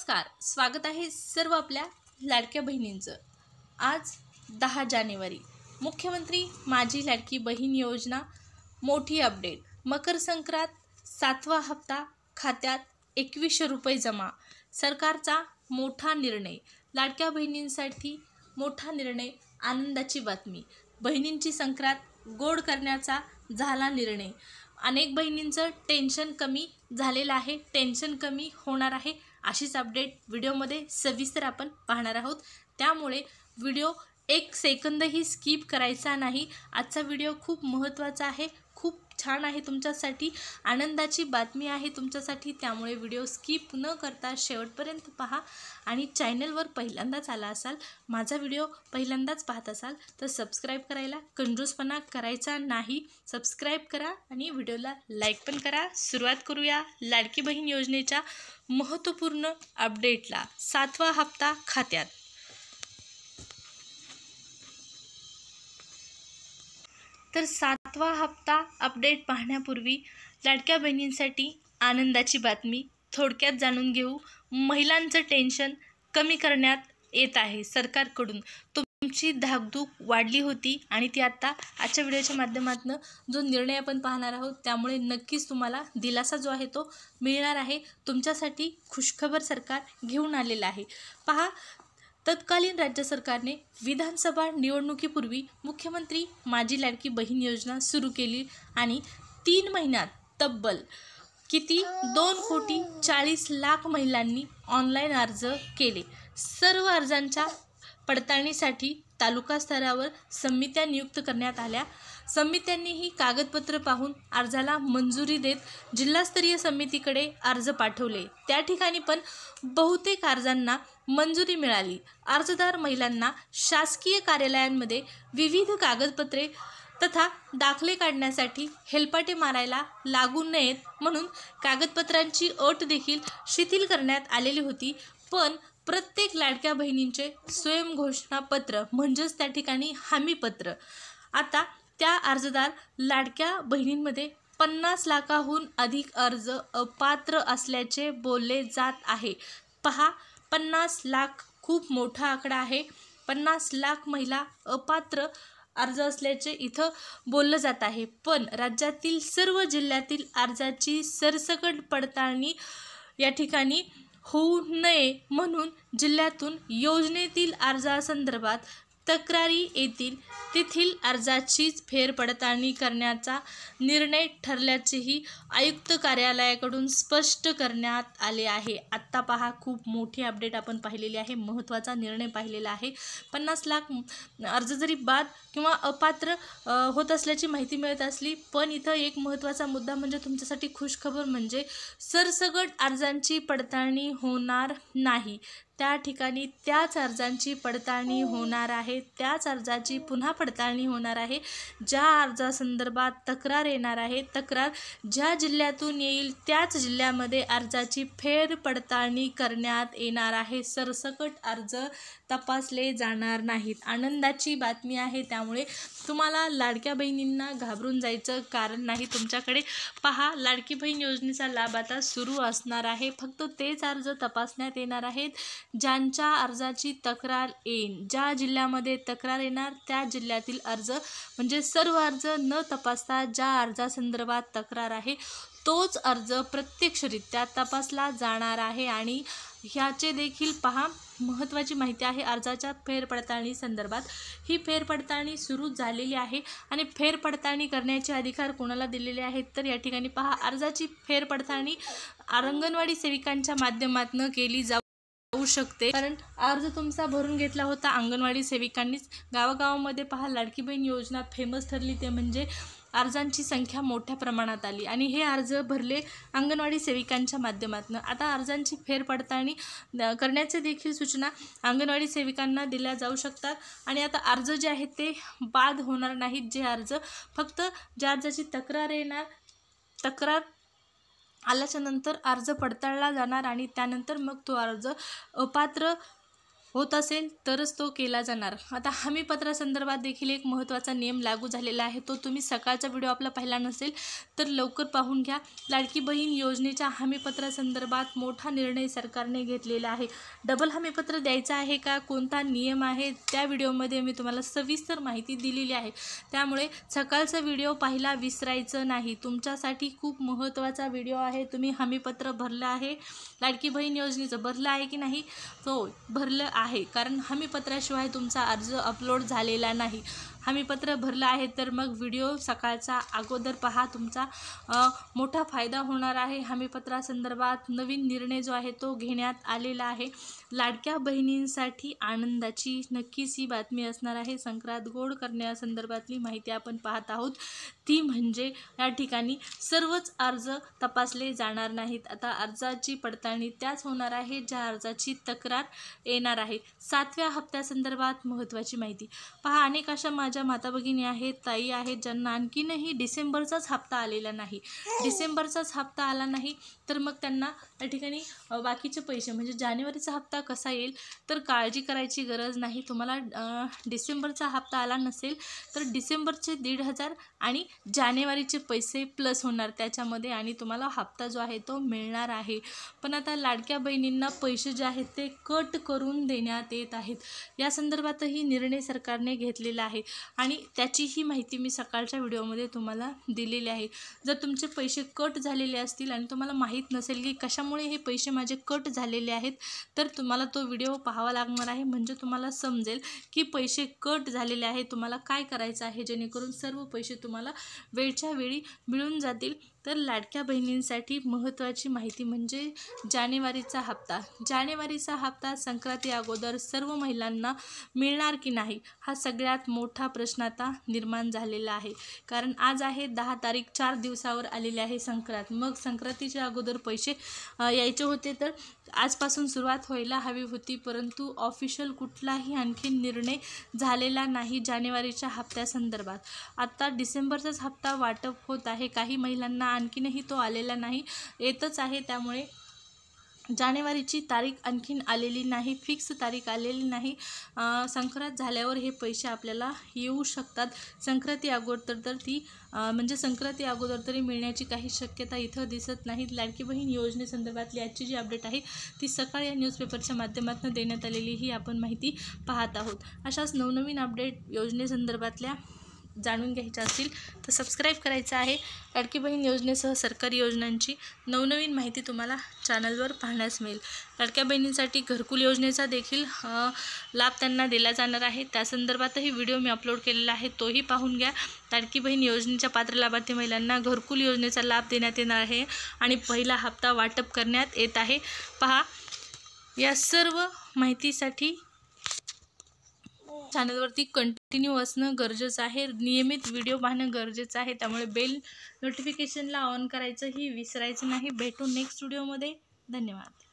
नमस्कार, स्वागत आहे सर्व आपल्या लाडक्या बहिणींचं। आज 10 जानेवारी मुख्यमंत्री माझी लाडकी बहीण योजना मोठी अपडेट। मकर संक्रांत 7वा हप्ता खात्यात 2100 रुपये जमा। सरकारचा मोठा निर्णय, लाडक्या बहिणींसाठी मोठा निर्णय, आनंदाची बातमी। बहिणींची संक्रांत गोड करण्याचा झाला निर्णय। अनेक बहिणींचं टेन्शन कमी झालेलं आहे, टेन्शन कमी होणार आहे। अशीच अपडेट व्हिडिओमध्ये सविस्तर आपण पाहणार आहोत, त्यामुळे व्हिडिओ एक सेकंदही स्किप करायचा नाही। आजचा व्हिडिओ खूप महत्त्वाचा आहे, खूप छान आहे, तुमच्यासाठी आनंदाची बातमी आहे तुमच्यासाठी, त्यामुळे व्हिडिओ स्किप न करता शेवटपर्यंत पहा। आणि चॅनलवर पहिल्यांदाच आला असाल, माझा व्हिडिओ पहिल्यांदाच पाहत असाल तर सबस्क्राईब करायला कंजूसपणा करायचा नाही। सबस्क्राईब करा आणि व्हिडिओला लाईक पण करा। सुरुवात करूया लाडकी बहीण योजनेच्या महत्त्वपूर्ण अपडेटला। 7वा हप्ता खात्यात। तर 7वा हप्ता अपडेट पाहण्यापूर्वी लाडक्या बहिणींसाठी आनंदाची बातमी थोडक्यात जाणून घेऊ। महिलांचं टेन्शन कमी करण्यात येत आहे सरकारकडून। तुमची धाकधूक वाढली होती आणि ती आता आजच्या व्हिडिओच्या माध्यमातून जो निर्णय आपण पाहणार आहोत, त्यामुळे नक्कीच तुम्हाला दिलासा जो आहे तो मिळणार आहे। तुमच्यासाठी खुशखबर सरकार घेऊन आलेलं आहे। पहा, तत्कालीन राज्य सरकारने विधानसभा निवडणुकीपूर्वी मुख्यमंत्री माझी लाडकी बहीण योजना सुरू केली आणि 3 महिन्यात तब्बल किती 2,40,00,000 महिलांनी ऑनलाईन अर्ज केले। सर्व अर्जांच्या पडताळणीसाठी तालुका स्तरावर समित्या नियुक्त करण्यात आल्या। समित्यांनीही कागदपत्र पाहून अर्जाला मंजुरी देत जिल्हास्तरीय समितीकडे अर्ज पाठवले। त्या ठिकाणी पण बहुतेक अर्जांना मंजुरी मिळाली। अर्जदार महिलांना शासकीय कार्यालयांमध्ये विविध कागदपत्रे तथा दाखले काढण्यासाठी हेलपाटे मारायला लागू नयेत म्हणून कागदपत्रांची अट देखील शिथिल करण्यात आलेली होती। पण प्रत्येक लाडक्या बहिणींचे स्वयंघोषणापत्र म्हणजेच त्या ठिकाणी हमीपत्र, आता त्या अर्जदार लाडक्या बहिणींमध्ये 50 लाखाहून अधिक अर्ज अपात्र असल्याचे बोलले जात आहे। पहा, 50 लाख खूप मोठा आकडा आहे। 50 लाख महिला अपात्र अर्ज असल्याचे इथं बोललं जात आहे। पण राज्यातील सर्व जिल्ह्यातील अर्जाची सरसकट पडताळणी या ठिकाणी होऊ नये म्हणून जिल्ह्यातून योजनेतील अर्जासंदर्भात तक्रारी येतील तेथील अर्जाचीच फेरपडताळणी करण्याचा निर्णय ठरल्याचेही आयुक्त कार्यालयाकडून स्पष्ट करण्यात आले आहे। आत्ता पहा, खूप मोठी अपडेट आपण पाहिलेली आहे, महत्त्वाचा निर्णय पाहिलेला आहे। 50 लाख अर्ज जरी बाद किंवा अपात्र होत असल्याची माहिती मिळत असली, पण इथं एक महत्त्वाचा मुद्दा म्हणजे तुमच्यासाठी खुशखबर म्हणजे सरसकट अर्जांची पडताळणी होणार नाही। त्या ठिकाणी त्याच अर्जांची पडताळणी होणार आहे, त्याच अर्जाची पुन्हा पडताळणी होणार आहे। ज्या अर्जासंदर्भात तक्रार येणार आहे, तक्रार ज्या जिल्ह्यातून येईल त्याच जिल्ह्यामध्ये अर्जाची फेरपडताळणी करण्यात येणार आहे। सरसकट अर्ज तपासले जाणार नाहीत। आनंदाची बातमी आहे, त्यामुळे तुम्हाला लाडक्या बहिणींना घाबरून जायचं कारण नाही। तुमच्याकडे पहा, लाडकी बहीण योजनेचा लाभ आता सुरू असणार आहे। फक्त तेच अर्ज तपासण्यात येणार आहेत ज्यांच्या अर्जाची तक्रार येईल। ज्या जिल्ह्यामध्ये तक्रार येणार त्या जिल्ह्यातील अर्ज म्हणजे सर्व अर्ज न तपासता ज्या अर्जासंदर्भात तक्रार आहे तोच अर्ज प्रत्यक्षरित्या तपासला जाणार आहे। आणि ह्याचे देखील पहा, महत्त्वाची माहिती आहे अर्जाच्या फेरपडताळणी संदर्भात। ही फेरपडताळणी सुरू झालेली आहे आणि फेरपडताळणी करण्याचे अधिकार कोणाला दिलेले आहेत तर या ठिकाणी पहा, अर्जाची फेरपडताळणी अंगणवाडी सेविकांच्या माध्यमातून केली जाऊ शकते। कारण अर्ज तुमचा भरून घेतला होता अंगणवाडी सेविकांनीच। गावागावामध्ये पहा, लाडकी बहीण योजना फेमस ठरली ते म्हणजे अर्जांची संख्या मोठ्या प्रमाणात आली आणि हे अर्ज भरले अंगणवाडी सेविकांच्या माध्यमातून। आता अर्जांची फेरपडताळणी करण्याचे देखील सूचना अंगणवाडी सेविकांना दिल्या जाऊ शकतात। आणि आता अर्ज जे आहेत ते बाद होणार नाहीत। जे अर्ज फक्त ज्या अर्जाची तक्रार येणार, तक्रार आल्याच्या नंतर अर्ज पडताळला जाणार आणि त्यानंतर मग तो अर्ज अपात्र होत असेल तरच तो केला जाणार। आता हमीपत्रासंदर्भात देखील एक महत्त्वाचा नियम लागू झालेला आहे, तो तुम्ही सकाळचा व्हिडिओ आपला पाहिला नसेल तर लवकर पाहून घ्या। लाडकी बहीण योजनेच्या हमीपत्रासंदर्भात मोठा निर्णय सरकारने घेतलेला आहे। डबल हमीपत्र द्यायचं आहे का, कोणता नियम आहे, त्या व्हिडिओमध्ये मी तुम्हाला सविस्तर माहिती दिलेली आहे। त्यामुळे सकाळचा व्हिडिओ पाहायला विसरायचं नाही, तुमच्यासाठी खूप महत्त्वाचा व्हिडिओ आहे। तुम्ही हमीपत्र भरलं आहे, लाडकी बहीण योजनेचं भरलं आहे की नाही? तो भरलं आहे, कारण हमीपत्राशिवाय तुमचा अर्ज अपलोड झालेला नाही। हमीपत्र भरलं आहे तर मग व्हिडिओ सकाळचा अगोदर पहा, तुमचा मोठा फायदा होणार आहे। हमीपत्रासंदर्भात नवीन निर्णय जो आहे तो घेण्यात आलेला आहे। लाडक्या बहिणींसाठी आनंदाची नक्कीच ही बातमी असणार आहे। संक्रांत गोड करण्यासंदर्भातली माहिती आपण पाहत आहोत, ती म्हणजे या ठिकाणी सर्वच अर्ज तपासले जाणार नाहीत। आता अर्जाची पडताळणी त्याच होणार आहे ज्या अर्जाची तक्रार येणार आहे। 7व्या हप्त्यासंदर्भात महत्त्वाची माहिती पहा, अनेक अशा माझ्या माता भगिनी आहेत, ताई आहेत, ज्यांना आणखीनही डिसेंबरचाच हप्ता आलेला नाही। डिसेंबरचाच हप्ता आला नाही तर मग त्यांना या ठिकाणी बाकीचे पैसे म्हणजे जानेवारीचा हप्ता कसा येईल, तर काळजी करायची गरज नाही। तुम्हाला डिसेंबरचा हप्ता आला नसेल तर डिसेंबरचे 1,500 आणि जानेवारीचे पैसे प्लस होणार त्याच्यामध्ये, आणि तुम्हाला हप्ता जो आहे तो मिळणार आहे। पण आता लाडक्या बहिणींना पैसे जे आहेत ते कट करून देण्यात येत आहेत, या संदर्भातही निर्णय सरकारने घेतलेला आहे आणि त्याचीही माहिती मी सकाळच्या व्हिडिओमध्ये तुम्हाला दिलेली आहे। जर तुमचे पैसे कट झालेले असतील आणि तुम्हाला माहीत नसेल की कशामुळे हे पैसे माझे कट झालेले आहेत, तर तुम्हाला तो व्हिडिओ पाहावा लागणार आहे, म्हणजे तुम्हाला समजेल की पैसे कट झालेले आहेत, तुम्हाला काय करायचं आहे जेणेकरून सर्व पैसे तुम्हाला वेळच्या वेळी मिळून जातील। तर लाडक्या बहिणींसाठी महत्त्वाची माहिती म्हणजे जानेवारीचा हप्ता। जानेवारीचा हप्ता संक्रांती अगोदर सर्व महिलांना मिळणार की नाही, हा सगळ्यात मोठा प्रश्न आता निर्माण झालेला आहे। कारण आज आहे 10 तारीख, 4 दिवसावर आलेले आहे संक्रांत। मग संक्रांतीच्या अगोदर पैसे यायचे होते तर आजपासून सुरुवात व्हायला हवी होती, परंतु ऑफिशियल कुठलाही आणखी निर्णय झालेला नाही जानेवारीच्या हप्त्यासंदर्भात। आता डिसेंबरचाच हप्ता वाटप होत आहे, काही महिलांना आणखीनही तो आलेला नाही, येतच आहे। त्यामुळे जानेवारीची तारीख आणखीन आलेली नाही, फिक्स तारीख आलेली नाही। संक्रांत झाल्यावर हे पैसे आपल्याला येऊ शकतात, संक्रांती अगोदर तर ती म्हणजे संक्रांती अगोदर तरी मिळण्याची काही शक्यता इथं दिसत नाही। लाडकी बहीण योजनेसंदर्भातली आजची जी अपडेट आहे ती सकाळी या न्यूजपेपरच्या माध्यमातून देण्यात आलेली ही आपण माहिती पाहत आहोत। अशाच नवनवीन अपडेट योजनेसंदर्भातल्या जाणून घ्यायच्या असतील तर सबस्क्राईब करायचं आहे। लाडकी बहीण योजनेसह सरकारी योजनांची नवनवीन माहिती तुम्हाला चॅनलवर पाहण्यास मिळेल। लाडक्या बहिणींसाठी घरकुल योजनेचा देखील लाभ त्यांना दिला जाणार आहे, त्या संदर्भातही व्हिडिओ मी अपलोड केलेला आहे, तोही पाहून घ्या। लाडकी बहीण योजनेच्या पात्र लाभार्थी महिलांना घरकुल योजनेचा लाभ देण्यात येणार आहे आणि पहिला हप्ता वाटप करण्यात येत आहे। पहा, या सर्व माहितीसाठी चॅनलवरती कंटिन्यू असणं गरजेचं आहे, नियमित व्हिडिओ पाहणं गरजेचं आहे। त्यामुळे बेल नोटिफिकेशनला ऑन करायचंही विसरायचं नाही। भेटू नेक्स्ट व्हिडिओमध्ये, धन्यवाद।